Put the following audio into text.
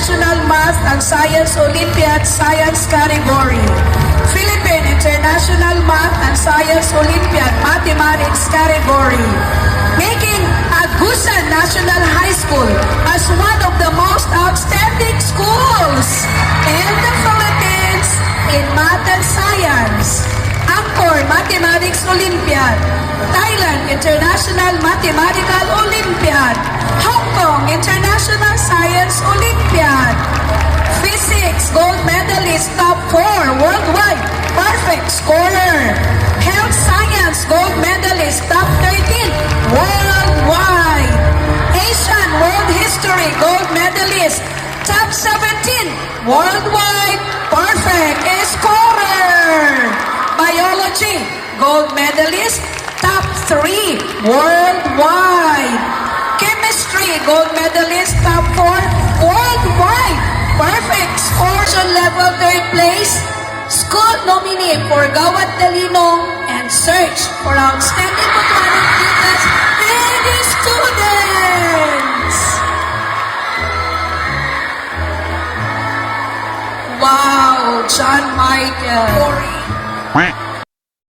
International Math and Science Olympiad Science category. Philippine International Math and Science Olympiad Mathematics category. Making Agusan National High School as one of the most outstanding schools in the Philippines in Math and Science. Angkor Mathematics Olympiad, Thailand International Mathematical Olympiad, Hong Kong International Science Olympiad, Physics Gold Medalist Top 4 Worldwide, Perfect Scorer, Health Science Gold Medalist Top 13 Worldwide, Asian World History Gold Medalist Top 17 Worldwide, Perfect Scorer, Biology Gold Medalist Top 3 Worldwide, Chemistry Gold Medalist Top 4 Worldwide, Perfect Score level 3rd place, School Nominee for Gawad Dalino, and Search for Outstanding Botanic Pupils and Students. Wow, John Michael. Quack.